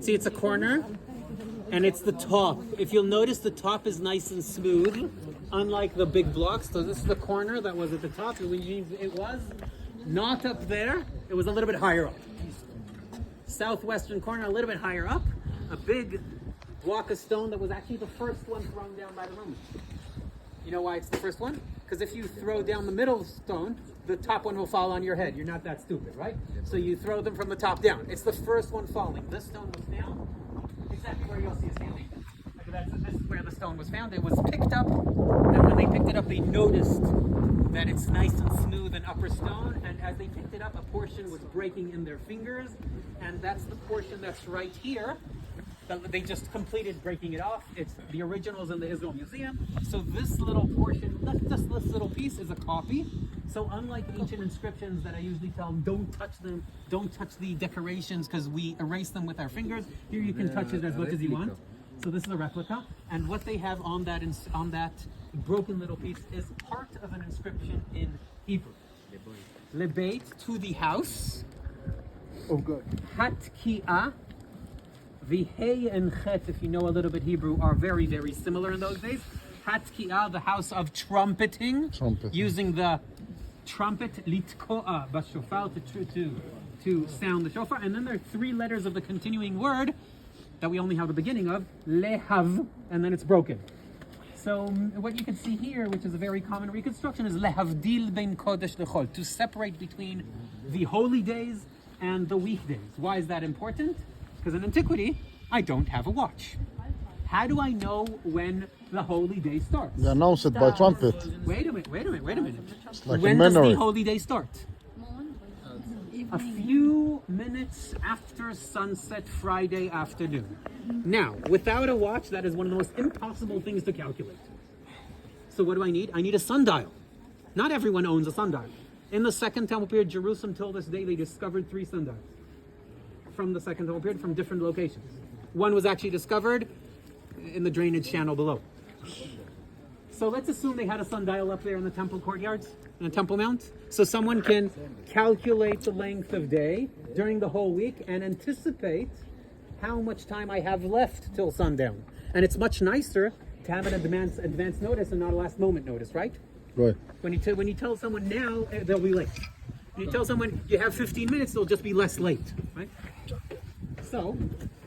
See, it's a corner, and it's the top. If you'll notice, the top is nice and smooth, unlike the big blocks. So this is the corner that was at the top. It was not up there. It was a little bit higher up. Southwestern corner, a little bit higher up. A big block of stone that was actually the first one thrown down by the Romans. You know why it's the first one? Because if you throw down the middle stone, the top one will fall on your head. You're not that stupid, right? So you throw them from the top down. It's the first one falling. This stone was found exactly where you'll see it standing. This is where the stone was found. It was picked up, and when they picked it up, they noticed that it's nice and smooth and upper stone, and as they picked it up, a portion was breaking in their fingers, and that's the portion that's right here. They just completed breaking it off. It's the originals in the Israel Museum. So this little portion, this little piece is a copy. So unlike ancient inscriptions that I usually tell them, don't touch them, don't touch the decorations because we erase them with our fingers. Here you can touch it as much as you want. So this is a replica. And what they have on that broken little piece is part of an inscription in Hebrew. Lebeit, to the house. Oh, good. Hatki'ah. The Hey and Chet, if you know a little bit Hebrew, are very, very similar in those days. Hatki'ah, the house of trumpeting. Using the trumpet, litko'a, bashofar, to sound the shofar. And then there are three letters of the continuing word that we only have the beginning of, lehav, and then it's broken. So what you can see here, which is a very common reconstruction, is lehavdil ben kodesh lechol, to separate between the holy days and the weekdays. Why is that important? Because in antiquity, I don't have a watch. How do I know when the holy day starts? They announce it by trumpet. Wait a minute. It's like When a does the menorah. holy day start? A few minutes after sunset Friday afternoon. Now, without a watch, that is one of the most impossible things to calculate. So what do I need? I need a sundial. Not everyone owns a sundial. In the Second Temple period, Jerusalem till this day, they discovered 3 sundials from the Second Temple period from different locations. One was actually discovered in the drainage channel below. So let's assume they had a sundial up there in the temple courtyards, in the Temple Mount. So someone can calculate the length of day during the whole week and anticipate how much time I have left till sundown. And it's much nicer to have an advance notice and not a last moment notice, right? Right. When you tell someone now, they'll be late. When you tell someone you have 15 minutes, they'll just be less late, right? So,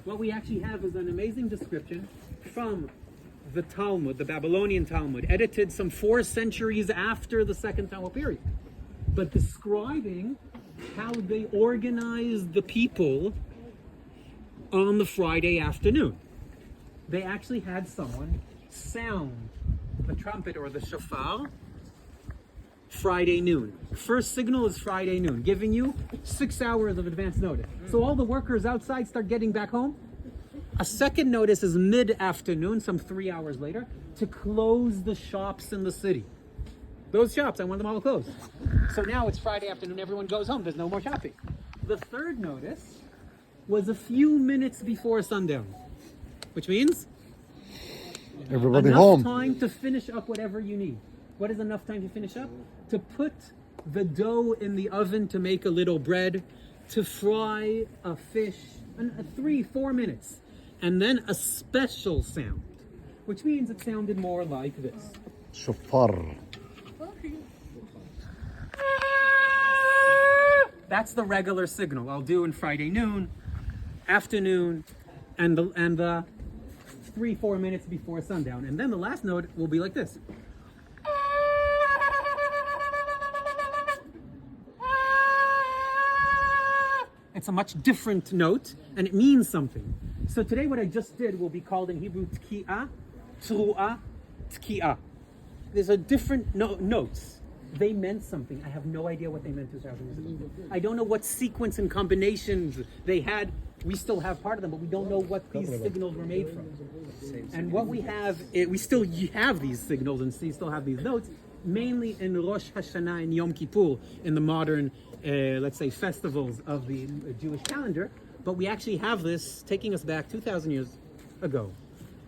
what we actually have is an amazing description from the Talmud, the Babylonian Talmud, edited some 4 centuries after the Second Temple period, but describing how they organized the people on the Friday afternoon. They actually had someone sound the trumpet or the shofar Friday noon. First signal is Friday noon, giving you 6 hours of advance notice. So all the workers outside start getting back home. A second notice is mid-afternoon, some 3 hours later, to close the shops in the city. Those shops, I want them all closed. So now it's Friday afternoon, everyone goes home, there's no more shopping. The third notice was a few minutes before sundown, which means Everybody enough home. time to finish up whatever you need. What is enough time to finish up? To put the dough in the oven to make a little bread, to fry a fish, 3-4 minutes. And then a special sound, which means it sounded more like this. Shofar. That's the regular signal I'll do in Friday noon, afternoon, and the 3-4 minutes before sundown. And then the last note will be like this. It's a much different note, and it means something. So today what I just did will be called in Hebrew tki'ah, tru'ah, tki'ah. These are different notes. They meant something. I have no idea what they meant 2,000 years ago. I don't know what sequence and combinations they had. We still have part of them, but we don't know what these signals were made from. And what we have, we still have these signals and still have these notes, mainly in Rosh Hashanah and Yom Kippur, in the modern, let's say, festivals of the Jewish calendar. But we actually have this taking us back 2,000 years ago.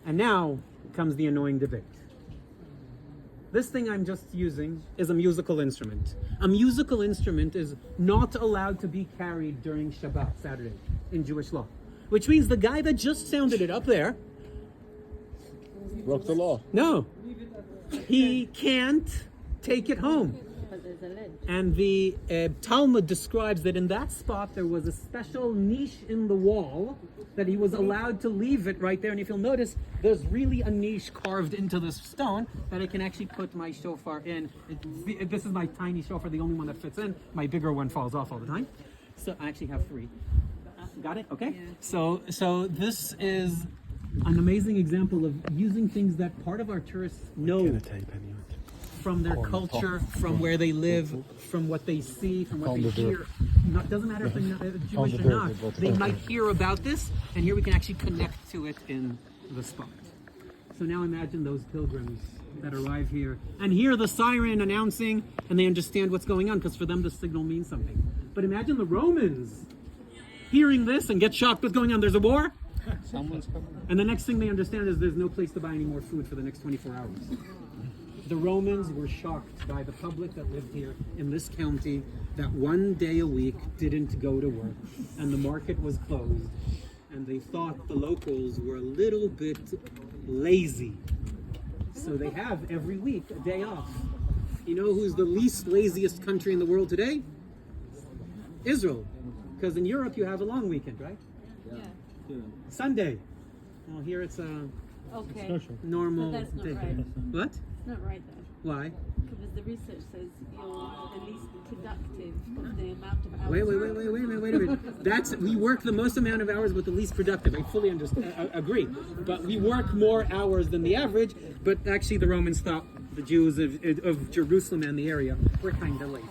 And now comes the annoying debate. This thing I'm just using is a musical instrument. A musical instrument is not allowed to be carried during Shabbat, Saturday, in Jewish law. which means the guy that just sounded it up there, Broke the law. no, he can't take it home. And the Talmud describes that in that spot there was a special niche in the wall that he was allowed to leave it right there. And if you'll notice, there's really a niche carved into this stone that I can actually put my shofar in. This is my tiny shofar, the only one that fits in. My bigger one falls off all the time. So I actually have 3. Got it? Okay. Yeah. So this is an amazing example of using things that part of our tourists know from their culture, from where they live, from what they see, from what they hear. Doesn't matter if they're Jewish or not. They might hear about this, and here we can actually connect to it in the spot. So now imagine those pilgrims that arrive here and hear the siren announcing, and they understand what's going on, because for them the signal means something. But imagine the Romans hearing this and get shocked what's going on. There's a war. Someone's coming. And the next thing they understand is there's no place to buy any more food for the next 24 hours. The Romans were shocked by the public that lived here in this county that one day a week didn't go to work and the market was closed. And they thought the locals were a little bit lazy. So they have every week a day off. You know who's the least laziest country in the world today? Israel. Because in Europe you have a long weekend, right? Yeah. Sunday. Well, here it's a Okay. normal But that's not day. right. What? It's not right though. Why? Because the research says you're the least productive of the amount of hours. Wait a minute. That's we work the most amount of hours, but the least productive. I fully agree. But we work more hours than the average. But actually, the Romans thought the Jews of Jerusalem and the area were kind of lazy.